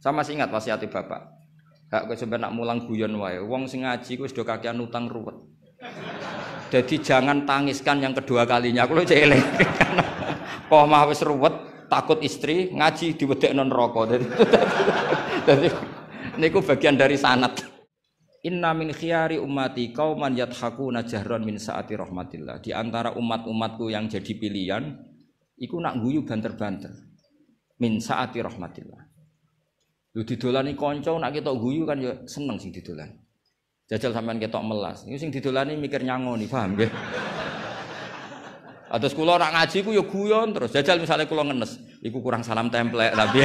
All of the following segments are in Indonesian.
Saya masih ingat wasiat bapak. Hak kowe sampe nak mulang guyon wae. Wong sing ngaji kuwi sudah kakean utang ruwet. Jadi jangan tangiskan yang kedua kalinya. Kulo cek eling. Kok mah wis ruwet, takut istri ngaji diwedekno neraka. Dadi niku bagian dari sanad. Inna min khiyari ummati qauman yadhakuna jahran min saati rahmatillah. Di antara umat-umatku yang jadi pilihan iku nak guyu banter-banter. Min saati rahmatillah. Lu didolani kanca nak ketok guyu kan ya seneng sing didolan. Jajal sampean ketok melas. Iku sing didolani mikir nyangoni, paham nggih? Atus kula nak ngaji ku ya guyon terus. Jajal misalnya kula ngenes, iku kurang salam templek tapi.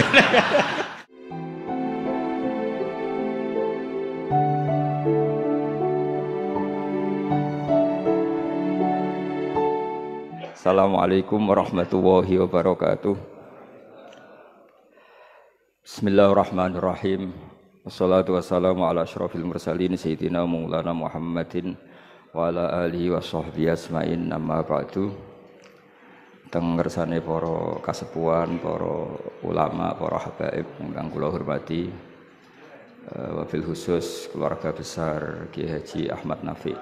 Assalamualaikum warahmatullahi wabarakatuh. Bismillahirrahmanirrahim. Wassalatu wassalamu ala asyrafil mursalin sayyidina Maulana Muhammadin wa ala alihi wa sahbihi asma'in amma ba'du. Teng ngersane para kasepuhan, para ulama, para habaib ingkang kula hormati, wabil khusus keluarga besar Kiai Haji Ahmad Nafi.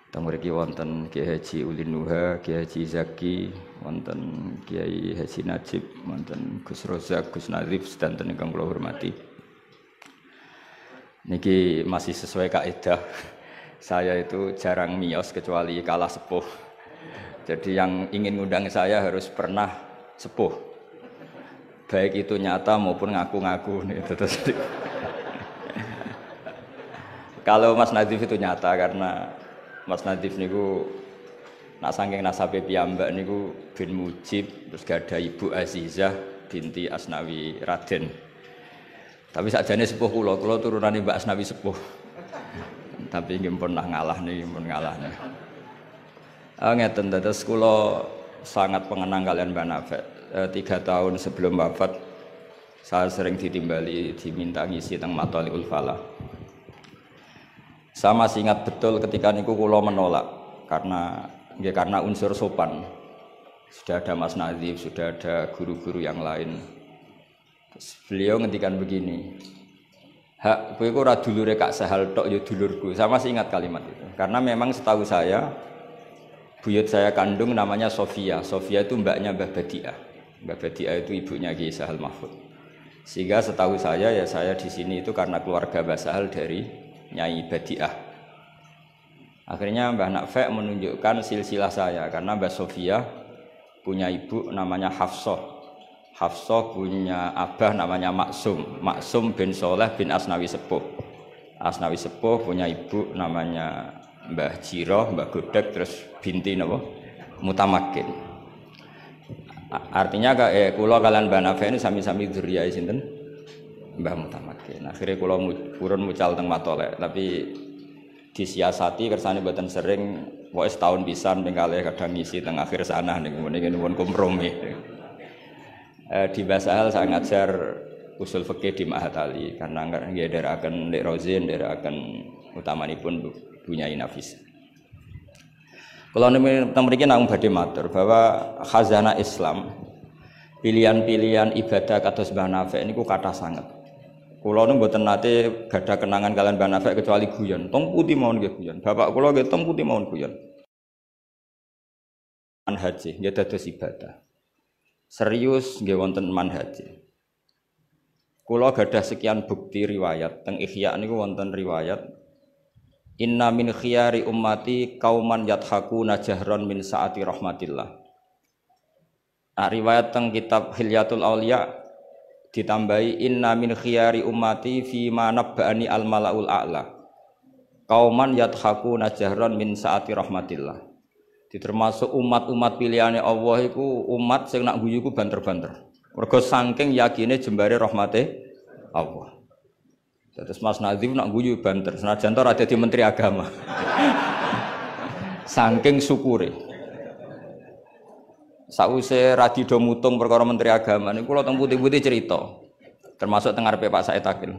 Teng mriki wonten Kiai Haji Ulin Nuha, Kiai Haji Zaki, wonten Kiai Haji Najib, wonten Gus Rozak, Gus Nazif sedanten ingkang kula hormati. Niki masih sesuai kaidah. Saya itu jarang miyos kecuali kalah sepuh. Jadi yang ingin ngundang saya harus pernah sepuh. Baik itu nyata maupun ngaku-ngaku nih. Kalau Mas Nazif itu nyata karena Mas Nadif niku nak saking nasabe piyambak niku bin Mujib, terus gada Ibu Azizah binti Asnawi Raden. Tapi sakjane sepuh kula turunane Mbak Asnawi sepuh. Tapi nggih pernah ngalah nih, pun ngalah nih. Ngeten dados kula sangat pengenang kalian Mbak Nafek. 3 tahun sebelum wafat saya sering ditimbali diminta ngisi teng Matoliul Falah. Saya masih ingat betul ketika niku kula menolak karena unsur sopan. Sudah ada Mas Nazif, sudah ada guru-guru yang lain. Terus beliau ngendikan begini, "Hak kowe ora dulure Kak Sahal tok ya dulurku." Saya masih ingat kalimat itu. Karena memang setahu saya buyut saya kandung namanya Sofia. Sofia itu mbaknya Mbah Badiah. Mbah Badiah itu ibunya Kiai Sahal Mahfud. Sehingga setahu saya ya saya di sini itu karena keluarga Mbah Sahal dari Nyai Badiah. Akhirnya Mbah Nafek menunjukkan silsilah saya karena Mbah Sofia punya ibu namanya Hafsah. Hafsah punya abah namanya Maksum. Maksum bin Soleh bin Asnawi Sepuh. Asnawi Sepuh punya ibu namanya Mbah Jiroh, Mbah Godek, terus binti napa? Mutamakin. Artinya kula kalian Mbah Nafek ini sami-sami dzurriyahe sinten? Mbah Mutamakin. Akhirnya kula purun mucal teng Matolek, tapi disiasati kersane mboten sering, pokoke setahun pisan ping kalih kadang ngisi teng akhir sana niku nuwun kompromi. Di Basahal saya ngajar usul fikih di Ma'had Ali karena nggih nderekaken Lek Rozin, nderekaken utamanipun Bunyai Nafis. Kula mriki namung badhe matur bahwa khazanah Islam pilihan-pilihan ibadah kados Mbah Nafek niku kathah sanget. Kula nu mboten nate gadah kenangan kalian Mbah Nafek kecuali guyon. Tong putih mawon nggih guyon. Bapak kula nggih tong putih mawon guyon. Manhaj nggih dados ibadah. Serius nggih wonten manhaj. Kula gadah sekian bukti riwayat teng Ihya niku wonten riwayat Inna min khiyari ummati qauman yadhakuna jahran min saati rahmatillah. Riwayat teng kitab Hilyatul Auliya ditambahi inna min khiyari ummati fi ma nabba'ani al malaul a'la qauman yadhakuna jahran min saati rahmatillah. Termasuk umat-umat pilihane Allah iku umat sing nak guyu ku banter-banter. Mergo saking yakine jembare rahmate Allah. Terus Mas Nazif nak guyu banter, senajan to ora dadi menteri agama. Saking syukure. Sause radido mutung perkara menteri agama niku kula teng putih-putih cerita. Termasuk teng ngarepe Pak Said Akil.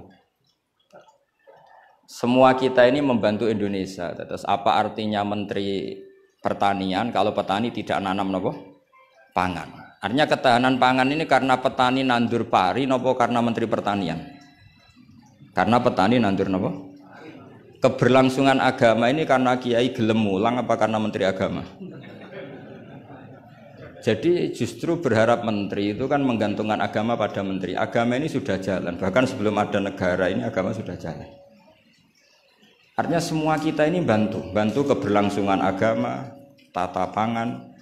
Semua kita ini membantu Indonesia. Terus apa artinya menteri pertanian kalau petani tidak nanam napa? Pangan. Artinya ketahanan pangan ini karena petani nandur pari nopo karena Menteri Pertanian? Karena petani nandur nopo? Keberlangsungan agama ini karena kiai gelem mulang apa karena Menteri Agama? Jadi justru berharap menteri itu kan menggantungkan agama pada menteri. Agama ini sudah jalan, bahkan sebelum ada negara ini agama sudah jalan. Artinya semua kita ini bantu keberlangsungan agama, tata pangan,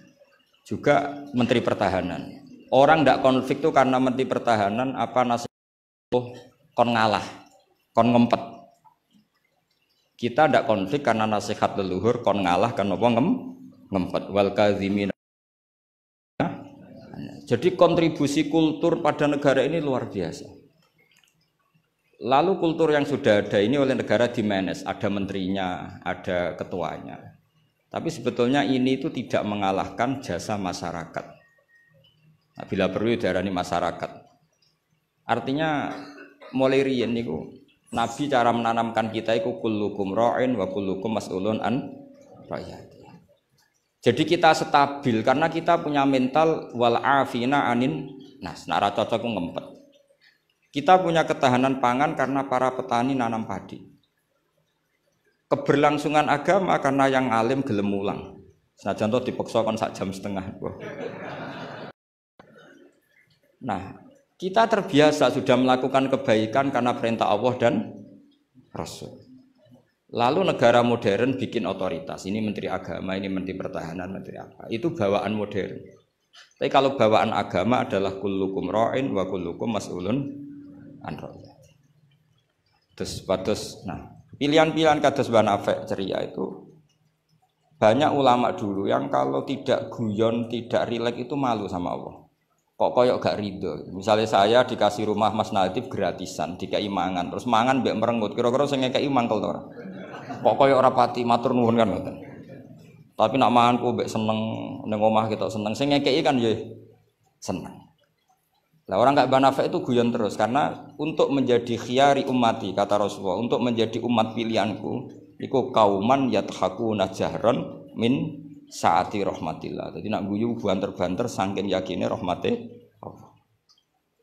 juga menteri pertahanan. Orang tidak konflik itu karena menteri pertahanan apa nasihat kon ngalah, kon ngempet. Kita tidak konflik karena nasihat leluhur kon ngalah kan apa ngempet. Wal kadzimin. Jadi kontribusi kultur pada negara ini luar biasa. Lalu kultur yang sudah ada ini oleh negara dimanage, ada menterinya, ada ketuanya. Tapi sebetulnya ini itu tidak mengalahkan jasa masyarakat. Nah, bila perlu diarani masyarakat. Artinya mulai riyen niku Nabi cara menanamkan kita iku kullukum ra'in wa kullukum mas'ulun an ra'iyati. Jadi kita stabil karena kita punya mental wal afina anin nas. Nak ra cocok ngempet. Kita punya ketahanan pangan karena para petani nanam padi. Keberlangsungan agama karena yang alim gelem mulang. Senajan to dipaksa kon sak jam setengah. Nah, kita terbiasa sudah melakukan kebaikan karena perintah Allah dan Rasul. Lalu negara modern bikin otoritas. Ini menteri agama, ini menteri pertahanan, menteri apa. Itu bawaan modern. Tapi kalau bawaan agama adalah kullukum ra'in wa kullukum mas'ulun an ra'iyati. Terus nah, pilihan-pilihan kados Mbah Nafek ceria itu banyak ulama dulu yang kalau tidak guyon, tidak rileks itu malu sama Allah. Kok koyok gak ridho. Misalnya saya dikasih rumah Mas Nadif gratisan, dikai mangan, terus mangan mbek merengut. Kira-kira sing ngekeki mangkel to ora? Kok koyok rapati matur nuwun kan ngoten. Tapi nak manganku mbek seneng ning omah kita seneng, sing ngekeki kan ya seneng. Lah orang gak banafek itu guyon terus karena untuk menjadi khiyari ummati kata Rasulullah, untuk menjadi umat pilihanku iku kauman yathakuna jahron min saati rahmatillah. Jadi nak guyu banter-banter saking yakine rahmate Allah.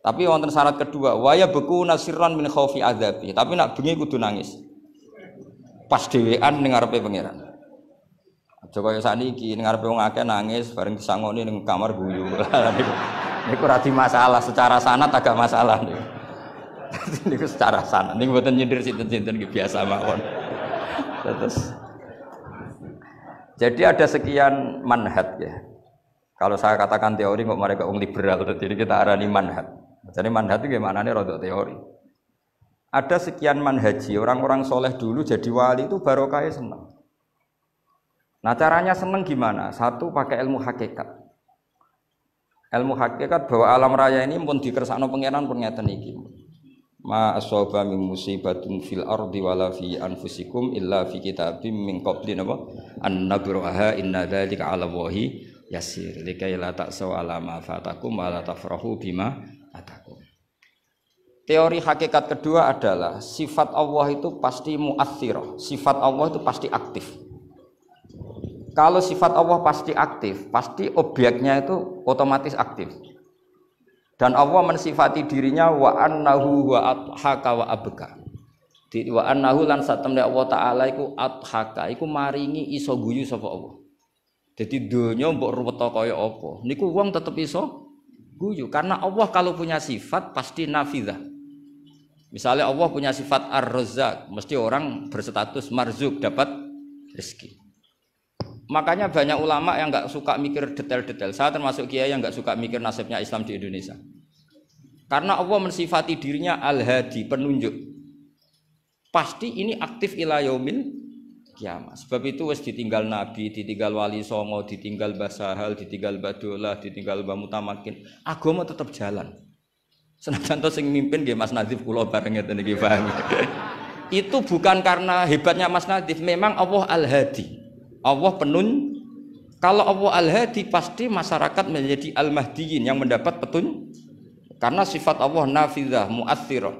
Tapi wonten syarat kedua, waya beku nasirran min khaufi adzabi. Tapi nak bengi kudu nangis. Pas dhewean ning ngarepe pangeran. Aja kaya sakniki ning ngarepe wong akeh nangis bareng disangoni ning kamar guyu. Niku ora di masalah, secara sanad agak masalah niku. Niku secara sanad. Niku mboten nyindir sinten-sinten iki biasa mawon. Terus jadi ada sekian manhaj ya. Kalau saya katakan teori kok mereka orang liberal, jadi kita arani manhaj. Jadi manhaj itu gimana nih rodok teori. Ada sekian manhaji, orang-orang soleh dulu jadi wali itu barokahnya senang. Nah caranya senang gimana? Satu pakai ilmu hakikat. Ilmu hakikat bahwa alam raya ini pun dikersakno pangeran pun ngeten iki. Ma asaba min musibatin fil ardi wala fi anfusikum illa fi kitabim min qabli an nabraha inna dzalika 'ala Allahi yasir likai la ta'saw 'ala ma fatakum wa la tafrahu bima atakum. Teori hakikat kedua adalah sifat Allah itu pasti mu'athirah, sifat Allah itu pasti aktif. Kalau sifat Allah pasti aktif, pasti objeknya itu otomatis aktif. Dan Allah mensifati dirinya wa annahu wa adhaka wa abka. Wa annahu lan satemne Allah taala iku adhaka, iku maringi iso guyu sapa Allah. Jadi donya mbok ruwet kaya apa, niku wong tetep iso guyu karena Allah kalau punya sifat pasti nafidzah. Misalnya Allah punya sifat ar-razzaq, mesti orang berstatus marzuk dapat rezeki. Makanya banyak ulama yang enggak suka mikir detail-detail. Saya termasuk kiai yang enggak suka mikir nasibnya Islam di Indonesia. Karena Allah mensifati dirinya al-hadi, penunjuk. Pasti ini aktif ila yaumil kiamat. Sebab itu wis ditinggal nabi, ditinggal wali songo, ditinggal Mbah Sahal, ditinggal Mbah Dolah, ditinggal Mbah Mutamakin, agama tetap jalan. Senajan to sing mimpin nggih Mas Nadif kula bareng ngeten iki paham. Itu bukan karena hebatnya Mas Nadif, memang Allah al-hadi. Allah kalau Allah al-hadi pasti masyarakat menjadi al-mahdiyin yang mendapat petunjuk. Karena sifat Allah nafidzah, mu'athirah.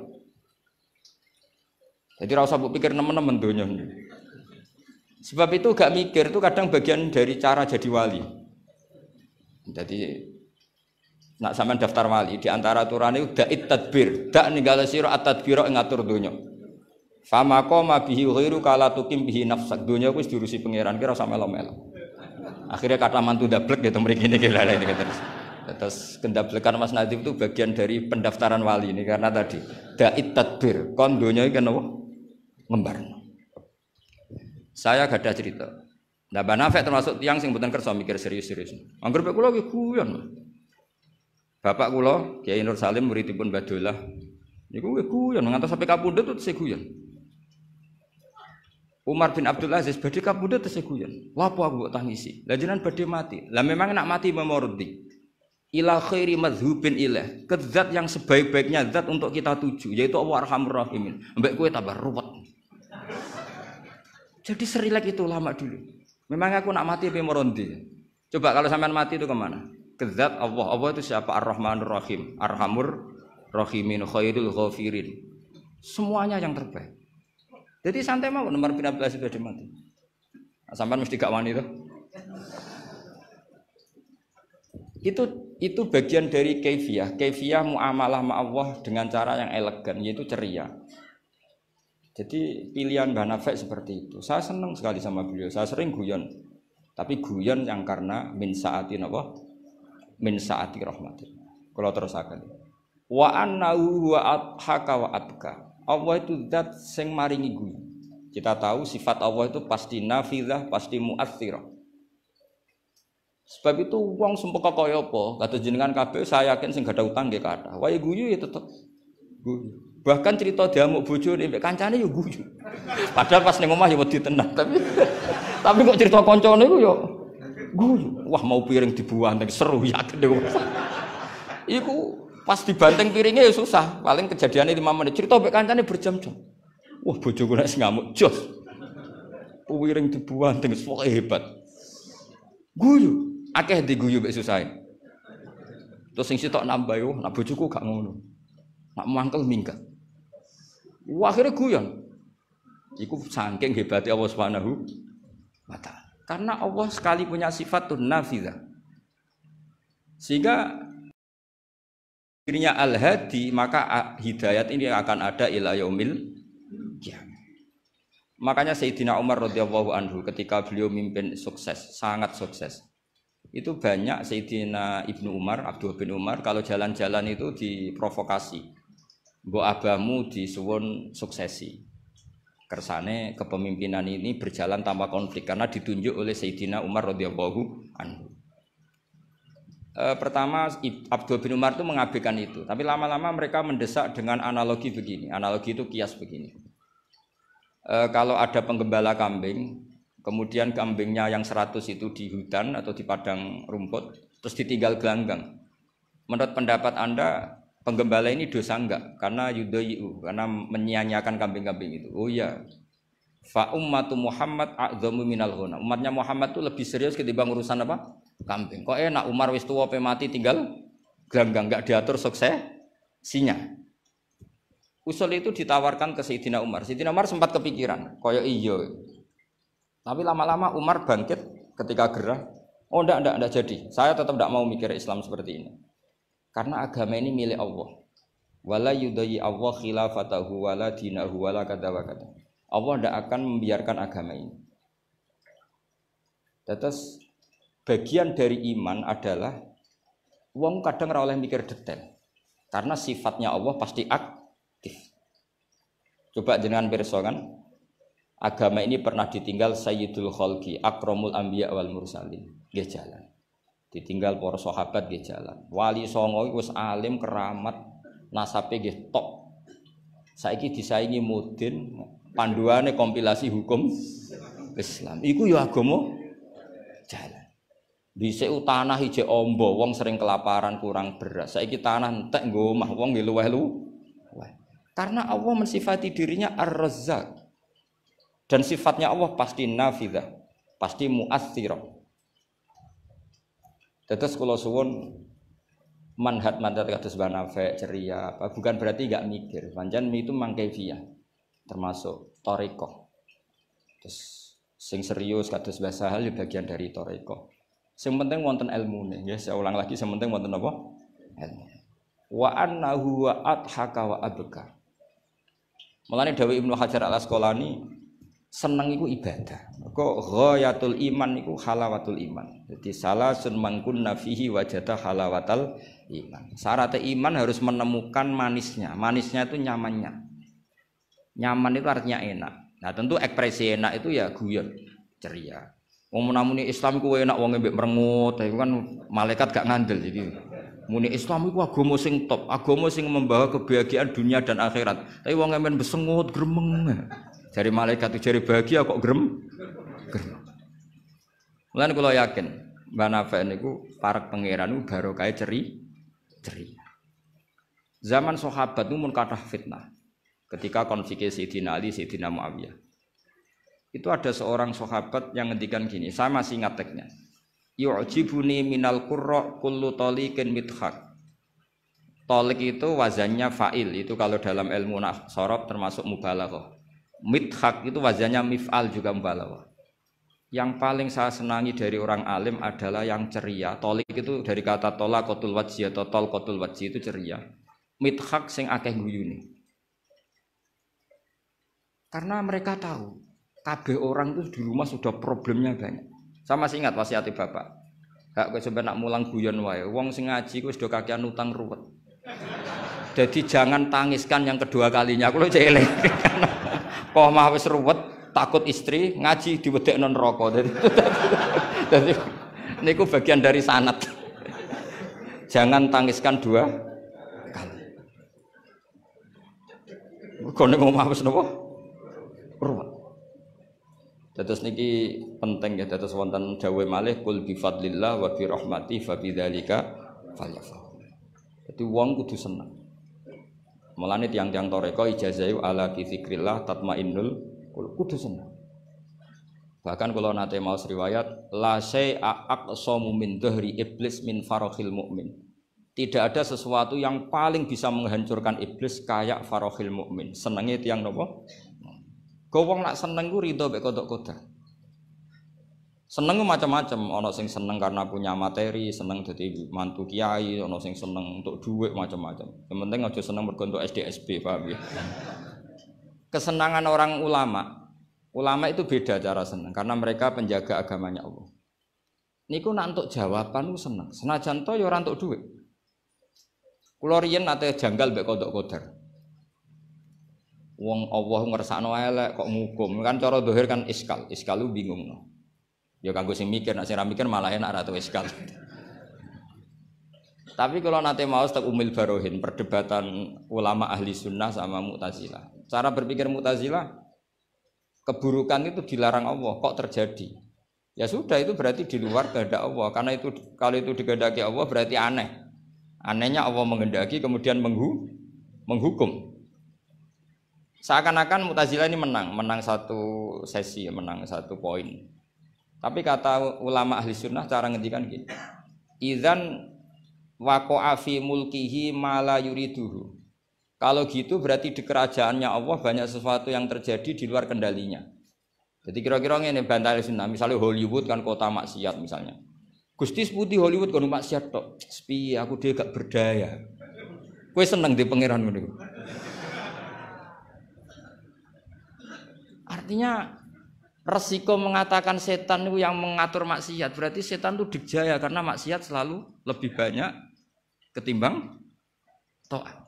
Jadi ora usah mbok pikir nemen-nemen donya. Sebab itu gak mikir itu kadang bagian dari cara jadi wali. Jadi Nak sampean daftar wali di antara aturane da'it tadbir, dak ninggale sira at-tadbira ing ngatur donya. Fama qama bihi ghairu kala tukim bihi nafsak. Donya wis diurusi pangeran kira sampe melo-melo. Akhirnya kata mantu dablek gitu mriki niki lha ini terus. Terus kendablekan Mas Nadif itu bagian dari pendaftaran wali ini karena tadi da'it tadbir, kon donya iki kenapa? Ngembarno. Saya gak ada cerita. Nah, Mbak Nafek termasuk tiang sing mboten kersa mikir serius-serius. Angger pek kula ki guyon. Bapak kula Kiai Nur Salim muridipun Badolah niku guyon ngantos sampai kapundhut terus guyon. Umar bin Abdul Aziz badhe kapundhut terus guyon. Lapo aku kok tangisi? Lah jenengan badhe mati. Lah memang nak mati memordi. Ila khairi madhubin ilah. Ke zat yang sebaik-baiknya zat untuk kita tuju yaitu Allah Arhamur Rahimin. Mbek kowe tambah ruwet. Jadi serilek itu lama dulu. Memang aku nak mati memordi. Coba kalau sampean mati itu kemana? Kezat Allah. Allah itu siapa? Ar-Rahmanur Rahim, Arhamur Rahimin, Khairul Ghafirin. Semuanya yang terbaik. Jadi santai mau nomor bin Abdul Aziz sudah mati. Nah, sampean mesti gak wani itu bagian dari kaifiyah muamalah ma Allah dengan cara yang elegan yaitu ceria. Jadi pilihan Mbak Nafek seperti itu. Saya senang sekali sama beliau. Saya sering guyon. Tapi guyon yang karena min sa'atin apa? Min sa'ati rahmatin. Kalau terus akan. Wa annahu wa adhaka wa abka. Allah itu zat sing maringi guyu. Kita tahu sifat Allah itu pasti nafidzah, pasti mu'athirah. Sebab itu wong sumpah kaya apa? Kata jenengan kabeh saya yakin sing gak ada utang nggih kathah. Wae guyu ya tetep guyu. Bahkan cerita diamuk bojone mbek kancane ya guyu. Padahal pas ning omah ya wedi tenan, tapi kok cerita kancane iku ya guyu. Wah mau piring dibuang seru yakin niku. Iku pas dibanteng piringnya ya susah. Paling kejadiannya 5 menit. Cerita mbek kancane berjam-jam. Wah bojoku nek ngamuk jos. Piring dibuang pokoke hebat. Guyu. Akeh diguyu mbek susahe. Terus sing sitok nambah yo, nak bojoku gak ngono. Nak mangkel minggat. Wah akhirnya guyon. Iku saking hebatnya Allah Subhanahu wa ta'ala. Karena Allah sekali punya sifat nafidzah. Sehingga dirinya al-hadi, maka hidayat ini akan ada ila yaumil qiyamah. Makanya Sayyidina Umar radhiyallahu anhu ketika beliau mimpin sukses, sangat sukses. Itu banyak Sayyidina Ibnu Umar, Abdullah bin Umar kalau jalan-jalan itu diprovokasi. Mbok abamu disuwun suksesi. Kersane kepemimpinan ini berjalan tanpa konflik karena ditunjuk oleh Sayyidina Umar radhiyallahu anhu. Pertama Abdullah bin Umar itu mengabaikan itu, tapi lama-lama mereka mendesak dengan analogi begini. Analogi itu kias begini. Kalau ada penggembala kambing, kemudian kambingnya yang 100 itu di hutan atau di padang rumput, terus ditinggal gelanggang. Menurut pendapat Anda, penggembala ini dosa enggak? Karena yudhayu, karena menyia-nyiakan kambing-kambing itu. Oh iya. Fa ummatu Muhammad a'dzamu minal ghunam. Umatnya Muhammad itu lebih serius ketimbang urusan apa? Kambing. Kok enak Umar wis tuwa pe mati tinggal gelanggang enggak diatur suksesinya. Usul itu ditawarkan ke Sayyidina Umar. Sayyidina Umar sempat kepikiran, koyo iya. Tapi lama-lama Umar bangkit ketika gerah. Oh enggak jadi. Saya tetap enggak mau mikir Islam seperti ini. Karena agama ini milik Allah. Wala yudayyi Allah khilafatahu wala dinahu wala kada wa kada. Allah tidak akan membiarkan agama ini. Terus bagian dari iman adalah wong kadang ora oleh mikir detail. Karena sifatnya Allah pasti aktif. Coba jenengan pirsa kan, agama ini pernah ditinggal Sayyidul Khalqi, Akramul Anbiya wal Mursalin. Nggih jalan. Ditinggal para sahabat nggih jalan. Wali songo wis alim keramat, nasabe nggih top. Saiki disaingi mudin, panduane kompilasi hukum Islam. Iku ya agama jalan. Dhisik tanah ijek ombo, wong sering kelaparan kurang beras. Saiki tanah entek nggo omah, wong nggih luweh-luweh. Karena Allah mensifati dirinya Ar-Razzaq. Dan sifatnya Allah pasti nafidzah, pasti mu'athirah. Terus kalau suwun manhat kados Mbah Nafek ceria, bukan berarti enggak mikir. Pancen itu mangkaifiyah. Termasuk thariqah. Terus sing serius kados Mbah Sahal bagian dari thariqah. Sing penting wonten ilmune, nggih saya ulang lagi sing penting wonten apa? Wa annahu wa adhaka wa abka. Mulane dawuh Ibnu Hajar Al Asqalani seneng iku ibadah. Kok ghayatul iman iku halawatul iman. Jadi salasun mangkunna fihi wajada halawatal iman. Syarat iman harus menemukan manisnya. Manisnya itu nyamannya. Nyaman itu artinya enak. Nah, tentu ekspresi enak itu ya guyon, ceria. Wong muni Islam iku enak wong mbek merengut, itu kan malaikat gak ngandel jadi. Muni Islam iku agama sing top, agama sing membawa kebahagiaan dunia dan akhirat. Tapi wong men besengut gremeng. Jari malaikat itu jari bahagia kok gremeng. Mulane kula yakin Mbah Nafi niku parek pangeran niku barokah ceria. Zaman sahabat itu mun kathah fitnah. Ketika konflik Sayyidina Ali, Sayyidina Muawiyah. Itu ada seorang sahabat yang ngendikan gini, saya masih ingat teksnya. Yu'jibuni minal qurra kullu taliqin midhaq. Talik itu wazannya fa'il, itu kalau dalam ilmu sorof termasuk mubalaghah. Midhaq itu wazannya mif'al juga mubalaghah. Yang paling saya senangi dari orang alim adalah yang ceria. Talik itu dari kata talaqatul wajhi atau talqatul wajhi itu ceria. Midhaq sing akeh guyune. Karena mereka tahu kabeh orang itu di rumah sudah problemnya banyak. Saya masih ingat wasiat bapak. Hak kowe sampe nak mulang guyon wae. Wong sing ngaji kuwi sudah kakean utang ruwet. Jadi jangan tangiskan yang kedua kalinya. Aku lho cek eling. Kok mah wis ruwet, takut istri ngaji diwedekno neraka. Jadi niku bagian dari sanad. Jangan tangiskan dua kali. Kok nek omah wis napa? Ruwet. Dados niki penting ya, dados wonten dawuh malih kul bi fadlillah wa bi rahmati fa bidzalika falyafrah. Dadi wong kudu seneng. Mulane tiang-tiang toreko ijazahi ala bi dzikrillah tatmainnul kudu seneng. Bahkan kalau nate maos riwayat la syai'a aqsamu min dhahri iblis min farahil mukmin. Tidak ada sesuatu yang paling bisa menghancurkan iblis kayak farahil mukmin. Senenge tiang napa? Wong nak seneng ku ridho mek kodok qadar. Seneng macam-macam, ana sing seneng karena punya materi, seneng dadi mantu kiai, ana sing seneng untuk duit macam-macam. Yang penting aja seneng mergo untuk SDSB, paham ya. Kesenangan orang ulama itu beda cara seneng karena mereka penjaga agamanya Allah. Niku nak untuk jawaban ku seneng. Senajan to ya ora untuk duit. Kula riyen nate janggal mek kodok qadar. Wong Allah ngersakno elek kok ngukum kan cara zahir kan iskal lu bingung no. Ya kanggo sing mikir, nek sing ra mikir malah enak ra tau iskal. Tapi kalau nate mau tak Umil Barohin perdebatan ulama ahli sunnah sama Mu'tazilah. Cara berpikir Mu'tazilah keburukan itu dilarang Allah kok terjadi. Ya sudah itu berarti di luar kehendak Allah karena itu kalau itu dikehendaki Allah berarti aneh. Anehnya Allah menghendaki kemudian menghukum. Seakan-akan Mu'tazilah ini menang satu sesi, menang satu poin. Tapi kata ulama ahli sunnah cara ngendikan gini. Idzan waqa'a fi mulkihi ma la yuriduhu. Kalau gitu berarti di kerajaannya Allah banyak sesuatu yang terjadi di luar kendalinya. Jadi kira-kira ngene bantal sunnah, misalnya Hollywood kan kota maksiat misalnya. Gusti putih Hollywood kan maksiat tok. Sepi aku dia gak berdaya. Kowe seneng di pangeran ngono. Artinya resiko mengatakan setan itu yang mengatur maksiat berarti setan itu dijaya karena maksiat selalu lebih banyak ketimbang taat.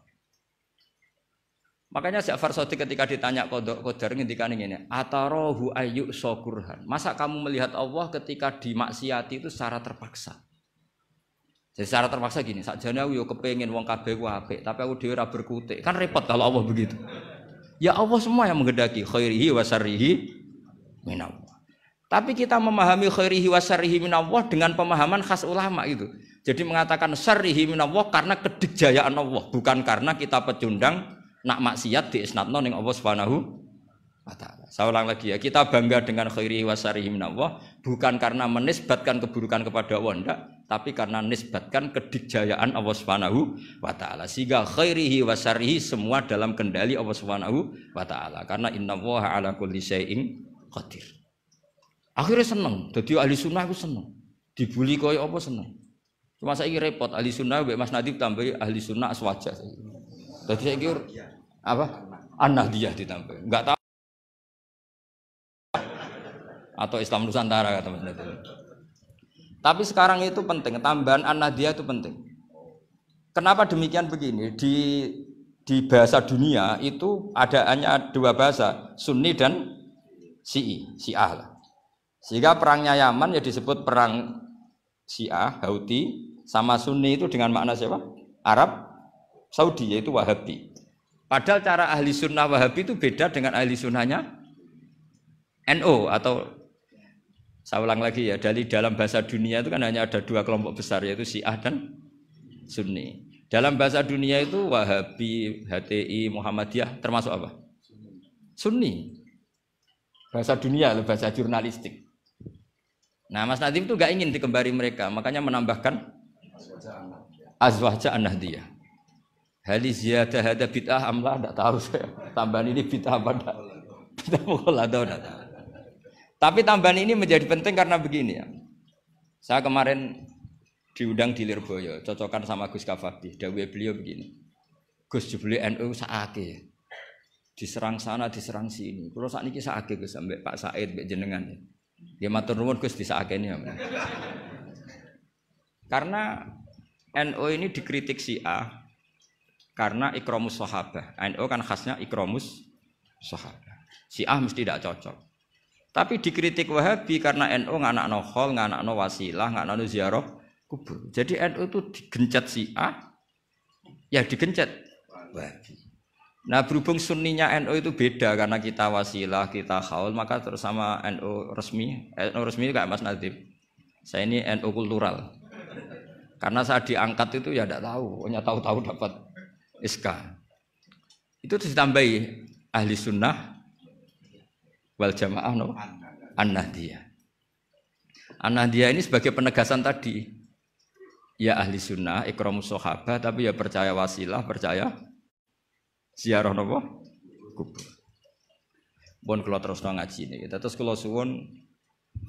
Makanya Ja'far Shadiq ketika ditanya qadar ngendikane ngene, "Atarahu ayyuk syukurhan." Masa kamu melihat Allah ketika dimaksiati itu secara terpaksa? Jadi secara terpaksa gini, sakjane aku yo kepengin wong kabeh ku apik, tapi aku dhewe ora berkutik. Kan repot kalau Allah begitu. Ya Allah semua yang menghendaki khairihi wa syarrihi minallah. Tapi kita memahami khairihi wa syarrihi minallah dengan pemahaman khas ulama itu. Jadi mengatakan syarrihi minallah karena kedikjayaan Allah, bukan karena kita pecundang nak maksiat diisnadno ning Allah Subhanahu wa taala. Saya ulang lagi ya, kita bangga dengan khairihi wa syarrihi minallah bukan karena menisbatkan keburukan kepada Allah enggak, tapi karena nisbatkan kedikjayaan Allah Subhanahu wa taala. Sehingga khairihi wa syarrihi semua dalam kendali Allah Subhanahu wa taala. Karena innallaha ala kulli syai'in qadir. Akhirnya seneng, dadi ahli sunnah ku seneng. Dibuli koyo apa seneng. Cuma saiki repot ahli sunnah mbek Mas Nadib tambahi ahli sunnah aswaja. Dadi saiki apa? An-Nahdiyah ditambah. Enggak tahu atau Islam Nusantara kata Mas Nadib. Tapi sekarang itu penting, tambahan An-Nahdiyah itu penting. Kenapa demikian begini? Di bahasa dunia itu hanya dua bahasa, Sunni dan Syiah lah. Sehingga perangnya Yaman ya disebut perang Syiah, Houthi, sama Sunni itu dengan makna siapa? Arab Saudi, yaitu Wahabi. Padahal cara ahli sunnah Wahabi itu beda dengan ahli sunnahnya NU atau saya ulang lagi ya, dari dalam bahasa dunia itu kan hanya ada dua kelompok besar yaitu Syiah dan Sunni. Dalam bahasa dunia itu Wahabi, HTI, Muhammadiyah termasuk apa? Sunni. Bahasa dunia, bahasa jurnalistik. Nah, Mas Nadiem itu gak ingin dikembari mereka, makanya menambahkan azwaja an-nahdiyah. Hali ziyadah hada bid'ah amlah, tidak tahu saya. Tambahan ini bid'ah apa enggak? Bid'ah mukhalatah enggak tahu. Tapi tambahan ini menjadi penting karena begini ya. Saya kemarin diundang di Lirboyo, cocokan sama Gus Kafabi. Dawuh beliau begini. Gus jebule NU sakake. Diserang sana, diserang sini. Kulo sakniki sakake Gus sampai Pak Said mbek jenengan. Dia matur nuwun Gus disakeni ya. Karena NU ini dikritik Syiah karena ikramus sahabah. NU kan khasnya ikramus sahabah. Syiah mesti tidak cocok. Tapi dikritik Wahabi karena NU nganakno khol, nganakno wasilah, nganakno ziarah kubur. Jadi NU itu digencet Syiah, ya digencet Wahabi. Nah berhubung sunninya NU itu beda karena kita wasilah, kita khaul, maka terus sama NU resmi itu kayak Mas Nadiem. Saya ini NU kultural. Karena saya diangkat itu ya tidak tahu, hanya tahu-tahu dapat SK. Itu ditambahi ahli sunnah wal jamaah no? An-Nahdiyah. An-Nahdiyah ini sebagai penegasan tadi. Ya ahli sunnah, ikramus sahabah, tapi ya percaya wasilah, percaya ziarah napa? Kubur. Pun kula terusno ngaji niki. Terus kula suwun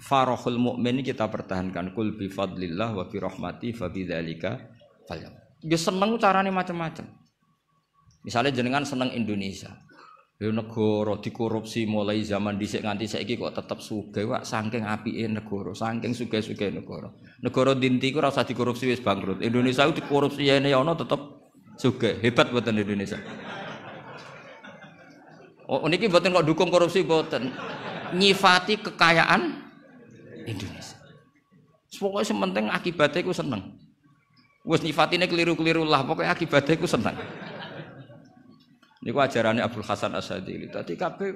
farahul mukmin kita pertahankan kul bi fadlillah wa bi rahmati fa bidzalika falyam. Ya seneng carane macam-macam. Misalnya jenengan seneng Indonesia. Ya negara dikorupsi mulai zaman dhisik nganti saiki kok tetep sugih wak saking apike negara, saking sugih-sugih negara. Negara dinti ku ora usah dikorupsi wis bangkrut. Indonesia ku dikorupsi ene ana tetep sugih. Hebat mboten Indonesia. Oh niki mboten kok dukung korupsi mboten. Nyifati kekayaan Indonesia. Pokoke sementing akibatnya ku seneng. Wis nyifatine keliru-keliru lah, pokoke akibatnya ku seneng. Niku ajarannya Abdul Hasan As-Sadili. Tadi kabeh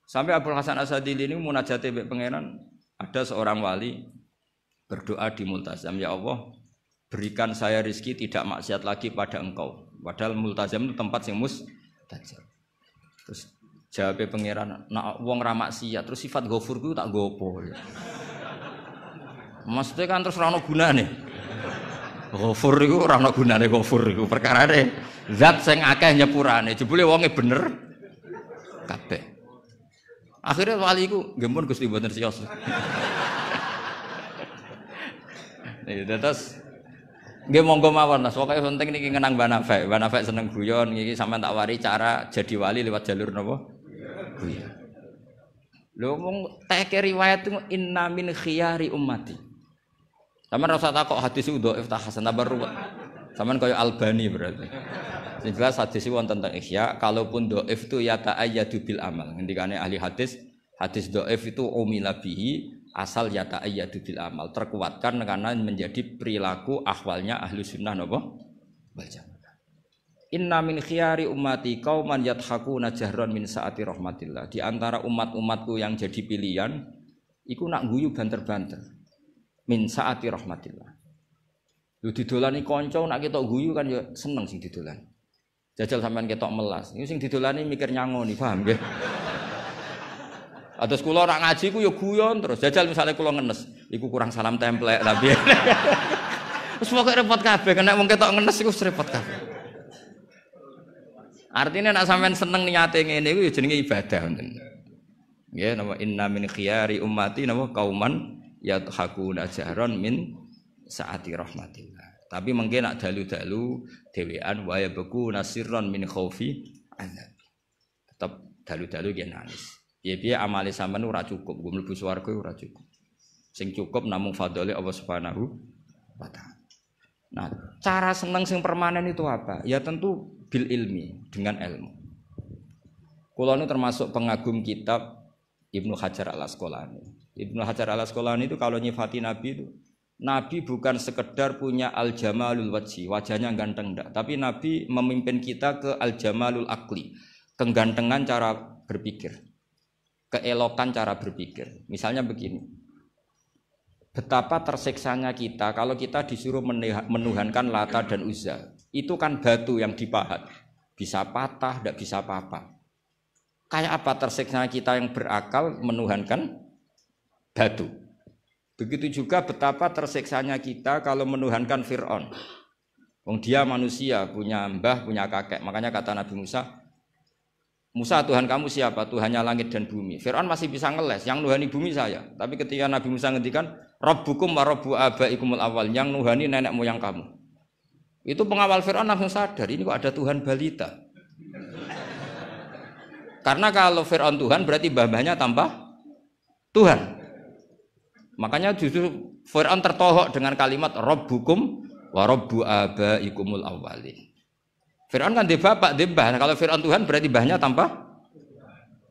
sampai Abdul Hasan As-Sadili ini munajate mbek pangeran, ada seorang wali berdoa di multazam, ya Allah, berikan saya rezeki tidak maksiat lagi pada Engkau. Padahal multazam itu tempat sing mustajab. Terus jawabnya pangeran, nak wong ra maksiat, terus sifat ghafur ku tak gopo. Maksudnya kan terus ora ono gunane. Ghafur iku ora ono gunane ghafur iku perkarane zat sing akeh nyepurane. Jebule wonge bener kabeh. Akhirnya wali iku nggih mun Gusti mboten siyos. Nek terus nggih monggo mawon Mas, pokoke penting niki ngenang Mbah Nafek. Mbah Nafek seneng guyon iki sampean tak wari cara jadi wali lewat jalur napa? Guyon. Lho mung teke riwayat itu inna min khiyari ummati. Sampeyan rasa takok hadis itu dhaif ta hasan ta ruwet. Sampeyan kaya Albani berarti. Sing jelas hadis itu wonten tentang ihya, kalaupun dhaif itu ya ta'ayyadu bil amal. Ngendikane ahli hadis dhaif itu umila bihi asal ya ta'ayyadu bil amal, terkuatkan karena menjadi perilaku ahwalnya ahlu sunnah napa wal jamaah. Inna min khiyari ummati qauman yadhakuna jahran min saati rahmatillah. Di antara umat-umatku yang jadi pilihan iku nak guyu banter-banter min saati rahmatillah. Lu didolani kanca nak ketok guyu kan ya seneng sing didolani. Jajal sampean ketok melas. Iku sing didolani mikir nyangoni, paham nggih? Atus kula ora ngaji ku ya guyon terus. Jajal misalnya kula ngenes, iku kurang salam templek tapi. Wis pokoke repot kabeh, nek wong ketok ngenes iku repot kabeh. Artinya nek sampean seneng niate ngene iku ya jenenge ibadah ngoten. Nggih napa inna min khiyari ummati napa kauman yadhakuna jahran min saati rahmatillah. Tapi mungkin nak dalu-dalu dhewean wa yabku nasirron min khaufi azab. Tetap dalu-dalu ki nangis. Piye-piye amale sampean ora cukup, nggo mlebu swarga ora cukup. Sing cukup namung fadhole Allah Subhanahu wa taala. Nah, cara senang sing permanen itu apa? Ya tentu bil ilmi, dengan ilmu. Kula nu termasuk pengagum kitab Ibnu Hajar Al-Asqalani. Ibnu Hajar Al-Asqalani itu kalau nyifati Nabi itu, Nabi bukan sekedar punya al-jamalul wajhi, wajahnya ganteng enggak, tapi Nabi memimpin kita ke al-jamalul akli, kegantengan cara berpikir, keelokan cara berpikir. Misalnya begini, betapa tersiksanya kita kalau kita disuruh menuhankan Lata dan Uzza. Itu kan batu yang dipahat, bisa patah, tidak bisa apa-apa. Kayak apa tersiksanya kita yang berakal menuhankan batu. Begitu juga betapa tersiksanya kita kalau menuhankan Fir'aun. Wong dia manusia, punya mbah, punya kakek. Makanya kata Nabi Musa, Musa Tuhan kamu siapa? Tuhannya langit dan bumi. Fir'aun masih bisa ngeles, yang nuhani bumi saya. Tapi ketika Nabi Musa ngendikan, Rabbukum wa rabbu abaikumul awal, yang nuhani nenek moyang kamu. Itu pengawal Fir'aun langsung sadar, ini kok ada Tuhan balita. Karena kalau Fir'aun Tuhan berarti mbah-mbahnya tambah Tuhan. Makanya justru Fir'aun tertohok dengan kalimat Rabbukum wa rabbu abaikumul awalin. Fir'aun kan dia bapak, dia mbah. Nah, kalau Fir'aun Tuhan berarti mbahnya tambah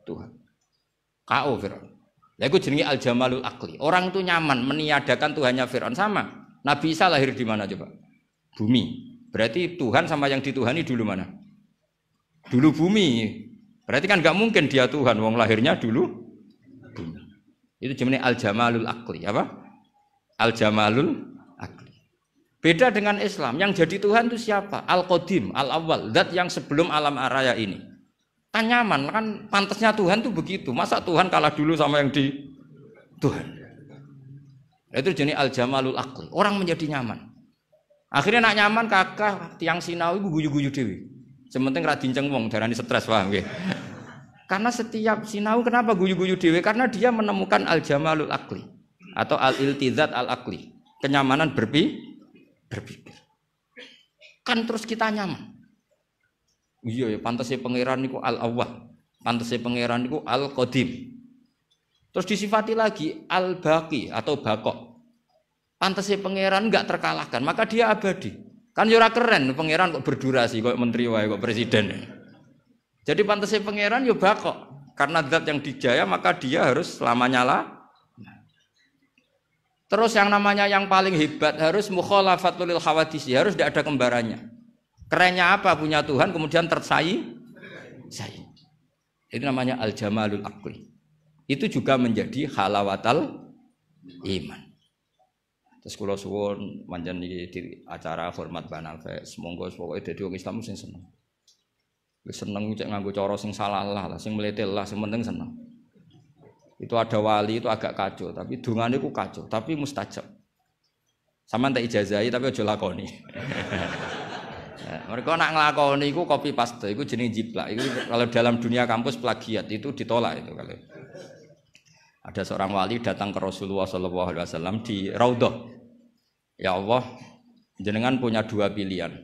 Tuhan. K.O. Fir'aun. Lah itu jenenge al-jamalul akli. Orang itu nyaman meniadakan Tuhannya Fir'aun sama. Nabi Isa lahir di mana coba? Bumi. Berarti Tuhan sama yang dituhani dulu mana? Dulu bumi. Berarti kan enggak mungkin dia Tuhan, wong lahirnya dulu bumi. Itu jenenge al-jamalul akli, apa? Al-jamalul akli. Beda dengan Islam, yang jadi Tuhan itu siapa? Al-Qadim, Al-Awwal, zat yang sebelum alam raya ini. Kan nyaman, kan pantasnya Tuhan tuh begitu. Masa Tuhan kalah dulu sama yang di Tuhan? Itu jenis al-jamalul akli. Orang menjadi nyaman. Akhirnya nak nyaman kakak tiang sinau itu guyu-guyu dewi. Sementing ra dinceng wong darani stres paham nggih. Karena setiap sinau kenapa guyu-guyu dewi? Karena dia menemukan al-jamalul akli atau al-iltizat al-akli. Kenyamanan berpikir. Kan terus kita nyaman. Iya ya, pantasnya pangeran niku al-awwal, pantasnya pangeran niku al-qadim. Terus disifati lagi al-baqi atau baqo. Pantasnya pangeran enggak terkalahkan, maka dia abadi. Kan ora keren pangeran kok berdurasi kok menteri wae kok presiden. Jadi pantasnya pangeran yo baqo. Karena zat yang dijaya maka dia harus selamanya lah. Terus yang namanya yang paling hebat harus mukhalafatul hawadis, harus tidak ada kembarannya. Kerennya apa punya Tuhan kemudian tersaing. Itu namanya al-jamalul akli. Itu juga menjadi halawatal iman. Terus kula suwun manjen di acara hormat banal kayak semoga pokoke dadi wong Islam sing seneng. Wis seneng cek nganggo cara sing salah lah, sing meletel lah, sing penting seneng. Itu ada wali itu agak kacau, tapi dungane ku kacau, tapi mustajab. Sampeyan tak ijazahi tapi aja lakoni. Mereka nak ngelakoni itu copy paste, itu jenis jiplak. Itu kalau dalam dunia kampus plagiat itu ditolak itu kalau. Ada seorang wali datang ke Rasulullah SAW di Raudhah. Ya Allah, jenengan punya dua pilihan.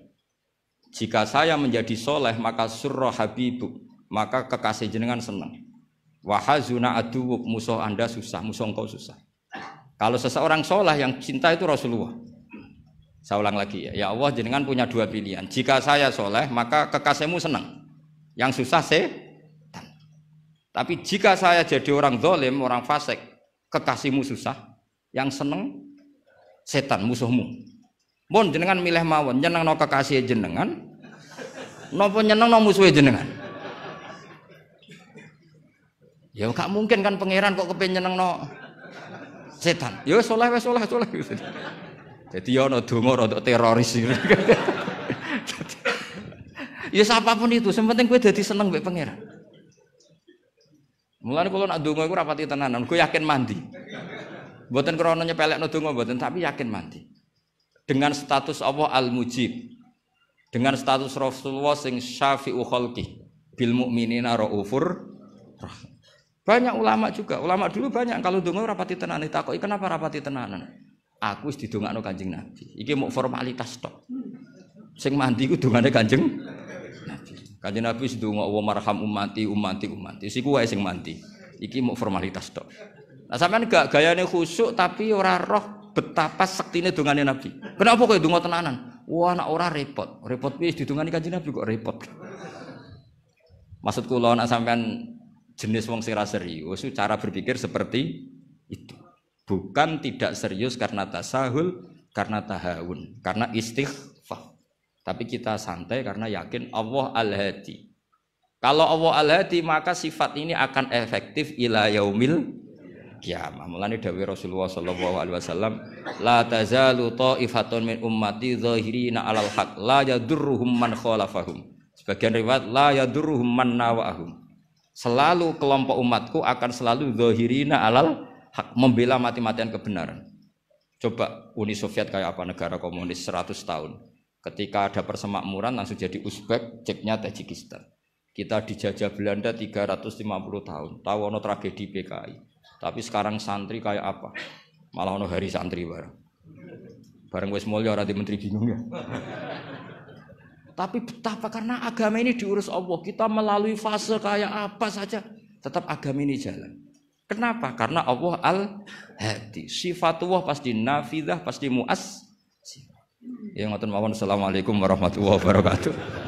Jika saya menjadi soleh maka surra habibuk, maka kekasih jenengan senang. Wahazuna aduwuk, musuh anda susah, musuh engkau susah. Kalau seseorang soleh yang cinta itu Rasulullah. Saya ulang lagi ya, ya Allah jenengan punya dua pilihan. Jika saya soleh maka kekasihmu senang, yang susah setan. Tapi jika saya jadi orang zalim, orang fasik, kekasihmu susah, yang senang setan musuhmu. Mon jenengan milih mawon, nyeneng no kekasih jenengan, nopo nyeneng no musuh jenengan. Ya gak mungkin kan pangeran kok kepen nyeneng no setan. Ya soleh. Jadi ya ono donga rada teroris. Ya siapapun itu, yang penting kowe dadi seneng mbek pangeran. Mulane kula nak donga iku rapati tenanan, kowe yakin mandi. Mboten krana nyepelekno donga mboten, tapi yakin mandi. Dengan status Allah Al-Mujib. Dengan status Rasulullah sing syafi'u khalqi bil mukminina raufur rahim. Banyak ulama juga, ulama dulu banyak kalau donga rapati tenanan ditakoki kenapa rapati tenanan. aku wis didongakno Kanjeng Nabi. Iki mau formalitas tok. Sing mandi ku dongane Kanjeng Nabi. Kanjeng Nabi wis ndonga wa marham ummati. Siku wae sing mandi. Iki mau formalitas tok. Nah sampean gak gayane khusyuk tapi ora roh betapa sektine dongane Nabi. Kenapa kok donga tenanan? Wah nek ora repot. Repot piye didongani Kanjeng Nabi kok repot. Maksud kula nek sampean jenis wong sing ra serius, cara berpikir seperti itu. Bukan tidak serius karena tasahul, karena tahawun, karena istighfar. Tapi kita santai karena yakin Allah Al-Hadi. Kalau Allah Al-Hadi maka sifat ini akan efektif ila yaumil qiyamah. Mulane dawuh Rasulullah sallallahu alaihi wasallam, la tazalu ta'ifatun min ummati zahirina 'alal haq, la yadurruhum man khalafahum. Sebagian riwayat la yadurruhum man nawahum. Selalu kelompok umatku akan selalu zahirina 'alal haq, membela mati-matian kebenaran. Coba Uni Soviet kayak apa, negara komunis 100 tahun. Ketika ada persemakmuran langsung jadi Uzbek, ceknya Tajikistan. Kita dijajah Belanda 350 tahun. Tahu ono tragedi PKI. Tapi sekarang santri kayak apa? Malah ono hari santri bareng. Bareng wis mulya ora di menteri bingung ya. Tapi betapa karena agama ini diurus Allah, kita melalui fase kayak apa saja tetap agama ini jalan. Kenapa? Karena Allah Al-Hadi. Sifatullah pasti nafidah, pasti muas. Ya ngoten mawon. Assalamualaikum warahmatullahi wabarakatuh.